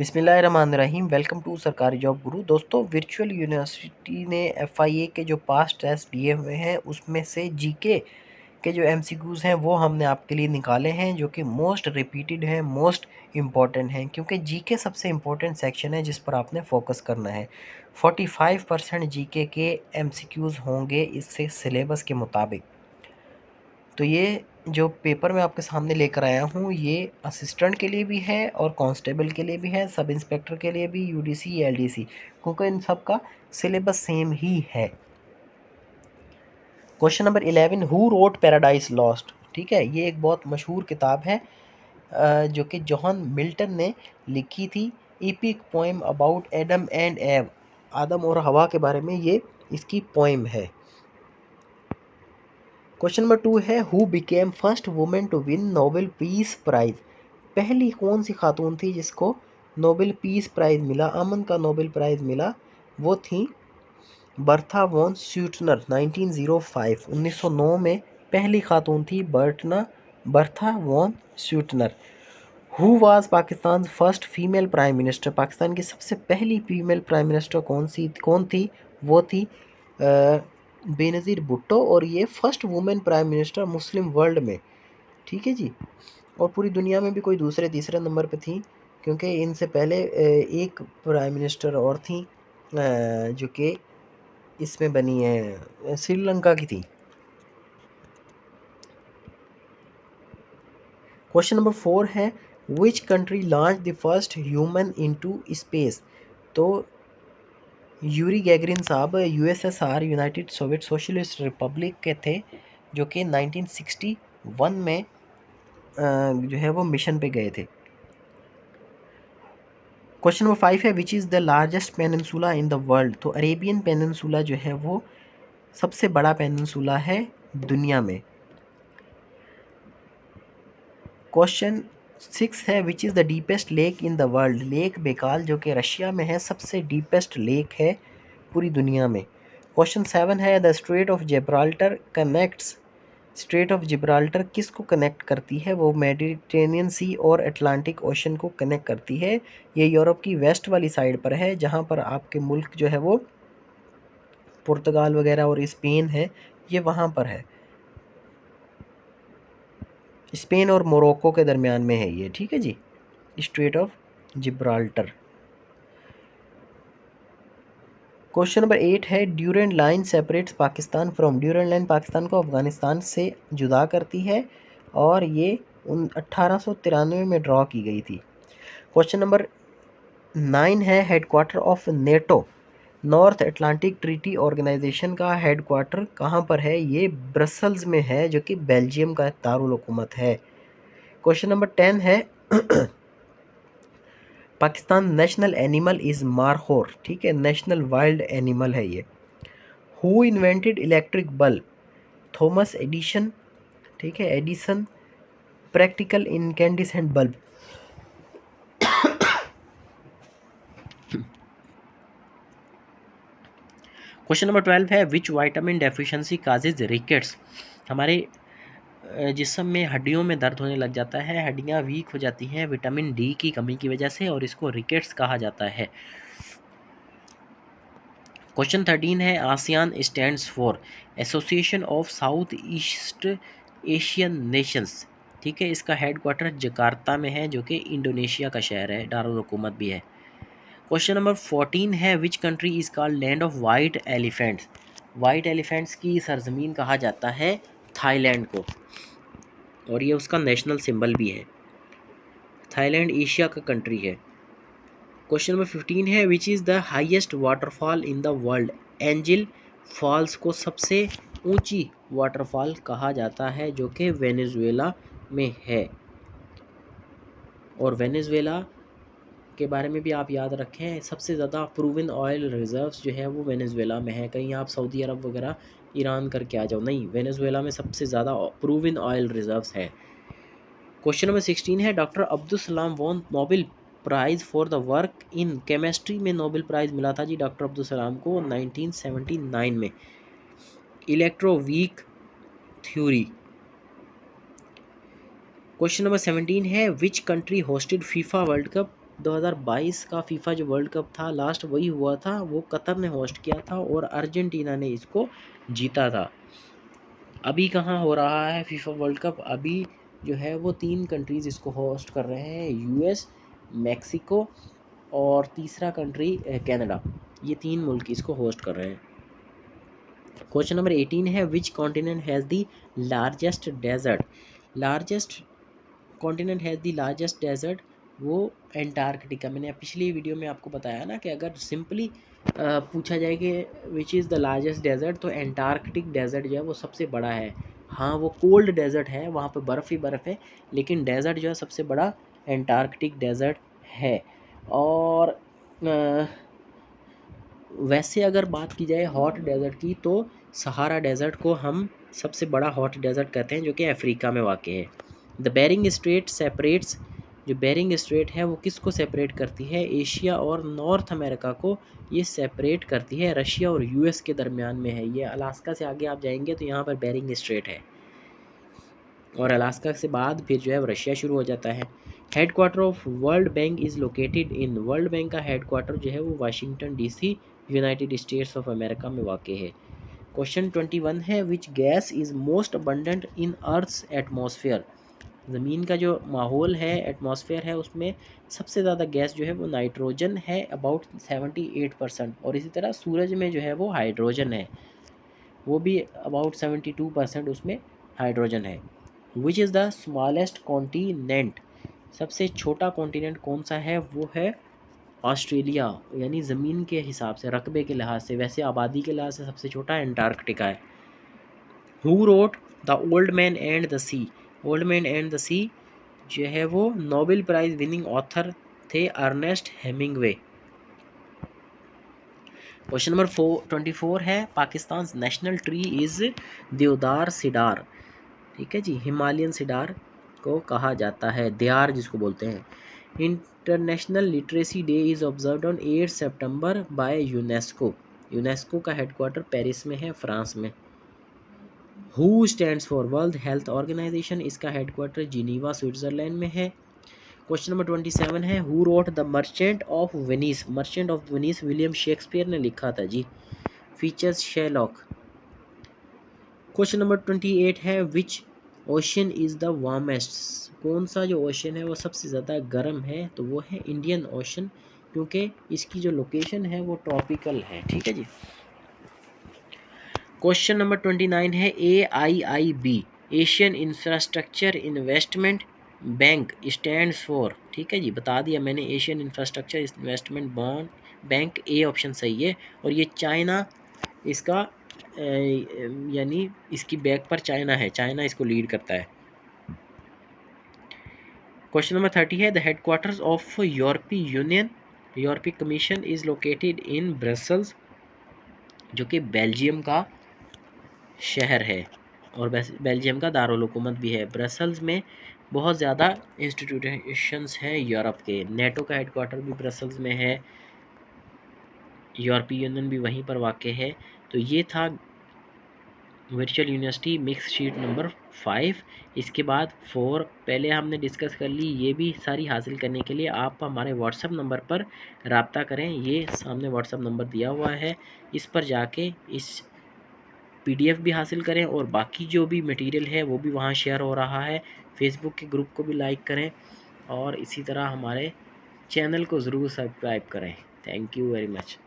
बिस्मिल्लाहिर्रहमानिर्रहीम। Welcome to सरकारी job गुरु। दोस्तों, वर्चुअल यूनिवर्सिटी ने एफआईए के जो पास टेस्ट लिए हुए हैं उसमें से जीके के जो एमसीक्यूज़ हैं वो हमने आपके लिए निकाले हैं, जो कि मोस्ट रिपीटेड हैं, मोस्ट इम्पॉर्टेंट हैं, क्योंकि जीके सबसे इम्पोर्टेंट सेक्शन है जिस पर आपने फोकस करना है। 45% जीके के एमसीक्यूज़ होंगे इससे सिलेबस के मुताबिक। तो ये जो पेपर मैं आपके सामने लेकर आया हूँ ये असिस्टेंट के लिए भी है और कांस्टेबल के लिए भी है, सब इंस्पेक्टर के लिए भी, यूडीसी एलडीसी, क्योंकि इन सब का सिलेबस सेम ही है। Question number 11, who wrote paradise lost. ठीक है, ये एक बहुत मशहूर किताब है जो कि जॉन मिल्टन ने लिखी थी। Epic poem about Adam and एव, आदम और हवा के बारे में ये इसकी पोएम है। क्वेश्चन नंबर 2 है, who became first women to win Nobel Peace Prize. पहली कौन सी खातून थी जिसको नोबेल पीस प्राइज मिला, अमन का नोबेल प्राइज मिला? वो थी बर्था वॉन स्यूटनर। 1909 में पहली खातून थी Bertha von Suttner. Who was Pakistan first female prime minister. Pakistan की सबसे पहली फीमेल प्राइम मिनिस्टर कौन थी? वो थी बेनज़ीर भुट्टो, और ये फर्स्ट वुमेन प्राइम मिनिस्टर मुस्लिम वर्ल्ड में। ठीक है जी। और पूरी दुनिया में भी कोई दूसरे तीसरे नंबर पे थी, क्योंकि इनसे पहले एक प्राइम मिनिस्टर और थी जो कि इसमें बनी है, श्रीलंका की थी। क्वेश्चन नंबर 4 है, which country launch the first human into space. तो यूरी गैगरिन साहब USSR, United Soviet socialist Republic के थे, जो कि 1961 में जो है वो मिशन पे गए थे। क्वेश्चन नंबर 5 है, which is the largest peninsula in the world. तो अरेबियन पेनिनसुला जो है वो सबसे बड़ा पेनिनसुला है दुनिया में। क्वेश्चन 6 है, which is the deepest lake in the world. Lake Baikal, जो कि रशिया में है, सबसे डीपेस्ट लेक है पूरी दुनिया में। क्वेश्चन 7 है, the straight of Gibraltar connects. Straight of Gibraltar किसको कनेक्ट करती है? वो मेडिटेरेनियन सी और अटलांटिक ओशन को कनेक्ट करती है। ये यूरोप की वेस्ट वाली साइड पर है, जहाँ पर आपके मुल्क जो है वो पुर्तगाल वगैरह और स्पेन है, ये वहाँ पर है। स्पेन और मोरक्को के दरमियान में है ये। ठीक है जी, strait of Gibraltar. Question number 8 है, Durand line separates Pakistan from. Durand line Pakistan को अफगानिस्तान से जुदा करती है, और ये 1893 में ड्रॉ की गई थी। क्वेश्चन नंबर 9 है, headquarter of NATO. North Atlantic Treaty Organization का हेडक्वार्टर कहाँ पर है? ये ब्रसल्स में है, जो कि बेल्जियम का दारुल हुकूमत है। क्वेश्चन नंबर 10 है, Pakistan national animal is markhor. ठीक है, नेशनल वाइल्ड एनिमल है ये। Who invented electric bulb. Thomas Edison. ठीक है, Edison. Practical incandescent bulb. Question number 12 है, विच वाइटामिन डेफिशिएंसी काजेज रिकेट्स। हमारे जिस्म में हड्डियों में दर्द होने लग जाता है, हड्डियां वीक हो जाती हैं विटामिन डी की कमी की वजह से, और इसको रिकेट्स कहा जाता है। क्वेश्चन 13 है, ASEAN stands for association of south east Asian Nations. ठीक है, इसका हेडक्वार्टर जकार्ता में है, जो कि इंडोनेशिया का शहर है, दारुल हुकूमत भी है। क्वेश्चन नंबर 14 है, which country is called land of white elephants. White elephants की सरजमीन कहा जाता है थाईलैंड को, और ये उसका नेशनल सिंबल भी है। थाईलैंड एशिया का कंट्री है। क्वेश्चन नंबर 15 है, which is the highest waterfall in the world. Angel Falls को सबसे ऊंची वाटरफॉल कहा जाता है, जो कि वेनेजुएला में है। और वेनेजुएला के बारे में भी आप याद रखें, सबसे ज़्यादा प्रूवन ऑयल रिजर्व्स जो है वो वेनेजुएला में है। कहीं आप सऊदी अरब वगैरह ईरान करके आ जाओ, नहीं, वेनेजुएला में सबसे ज़्यादा प्रूवन ऑयल रिजर्व्स है। क्वेश्चन नंबर 16 है, doctor Abdul Salam won Nobel Prize for the work in chemistry में नोबेल प्राइज़ मिला था जी डॉक्टर अब्दुल सलाम को 1979 में। Electroweak theory. क्वेश्चन नंबर 17 है, which country hosted FIFA world cup 2022 का फीफा जो वर्ल्ड कप था लास्ट वही हुआ था, वो कतर ने होस्ट किया था और अर्जेंटीना ने इसको जीता था। अभी कहाँ हो रहा है फीफा वर्ल्ड कप? अभी जो है वो 3 कंट्रीज़ इसको होस्ट कर रहे हैं, यूएस, मैक्सिको और तीसरा कंट्री कनाडा। ये 3 मुल्क इसको होस्ट कर रहे हैं। क्वेश्चन नंबर 18 है which continent has the largest desert? Largest continent has the largest desert, वो एंटार्कटिका। मैंने पिछली वीडियो में आपको बताया ना कि अगर सिंपली पूछा जाए कि which is the largest desert, तो एंटार्कटिक डेजर्ट जो है वो सबसे बड़ा है। हाँ, वो कोल्ड डेजर्ट है, वहाँ पे बर्फ़ ही बर्फ़ है, लेकिन डेजर्ट जो है सबसे बड़ा एंटार्कटिक डेजर्ट है। और वैसे अगर बात की जाए हॉट डेजर्ट की, तो सहारा डेजर्ट को हम सबसे बड़ा हॉट डेजर्ट कहते हैं, जो कि अफ्रीका में वाक़ है। द बेरिंग स्ट्रेट सेपरेट्स, जो बेरिंग स्ट्रेट है वो किसको सेपरेट करती है? एशिया और नॉर्थ अमेरिका को ये सेपरेट करती है, रशिया और यूएस के दरमियान में है ये। अलास्का से आगे आप जाएंगे तो यहाँ पर बेरिंग स्ट्रेट है, और अलास्का से बाद फिर जो है रशिया शुरू हो जाता है। Headquarter of World Bank is located in, World Bank का हेड क्वार्टर जो है वो Washington DC United States of America में वाक़ है। क्वेश्चन 21 है which gas is most abundant in earth's atmosphere? ज़मीन का जो माहौल है, एटमॉस्फेयर है, उसमें सबसे ज़्यादा गैस जो है वो नाइट्रोजन है, अबाउट 78%, और इसी तरह सूरज में जो है वो हाइड्रोजन है, वो भी अबाउट 72% उसमें हाइड्रोजन है। Which is the smallest continent? सबसे छोटा कॉन्टिनेंट कौन सा है? वो है ऑस्ट्रेलिया। यानी ज़मीन के हिसाब से, रकबे के लिहाज से, वैसे आबादी के लिहाज से सबसे छोटा एंटार्कटिका है। Who wrote the old man and the sea? Old man and the sea जो है वो नोबेल प्राइज़ विनिंग ऑथर थे अर्नेस्ट हेमिंगवे। क्वेश्चन नंबर 24 है Pakistan national tree is deodar cedar. ठीक है जी, हिमालयन सिडार को कहा जाता है, देयार जिसको बोलते हैं। International literacy day is observed on 8 सितंबर बाय यूनेस्को। यूनेस्को का हेडक्वार्टर पेरिस में है, फ्रांस में। Who stands for world health organisation, इसका हेडक्वार्टर जिनीवा स्विट्ज़रलैंड में है। क्वेश्चन नंबर 27 है who wrote the merchant of Venice? Merchant of Venice William Shakespeare ने लिखा था जी। Features Sherlock. क्वेश्चन नंबर 28 है which ocean is the warmest? कौन सा जो ओशन है वो सबसे ज़्यादा गर्म है? तो वो है इंडियन ओशन, क्योंकि इसकी जो लोकेशन है वो ट्रॉपिकल है। ठीक है जी। क्वेश्चन नंबर 29 है AIIB, Asian infrastructure investment bank stands for. ठीक है जी, बता दिया मैंने, Asian infrastructure investment bank, A option सही है। और ये चाइना इसका यानी इसकी बैक पर चाइना है, चाइना इसको लीड करता है। क्वेश्चन नंबर 30 है द हेडक्वार्टर्स ऑफ यूरोपीय यूनियन, यूरोपीय commission is located in Brussels, जो कि बेल्जियम का शहर है और बेल्जियम का दारुल हुकूमत भी है। ब्रसल्स में बहुत ज़्यादा इंस्टीट्यूशंस हैं यूरोप के। नेटो का हेडक्वार्टर भी ब्रसल्स में है, यूरोपीय यूनियन भी वहीं पर वाक़ है। तो ये था virtual university mix sheet number 5। इसके बाद 4 पहले हमने डिस्कस कर ली, ये भी सारी हासिल करने के लिए आप हमारे व्हाट्सअप नंबर पर रब्ता करें। ये सामने व्हाट्सअप नंबर दिया हुआ है, इस पर जाके इस PDF भी हासिल करें, और बाकी जो भी मटेरियल है वो भी वहाँ शेयर हो रहा है। फेसबुक के ग्रुप को भी लाइक करें, और इसी तरह हमारे चैनल को ज़रूर सब्सक्राइब करें। Thank you very much.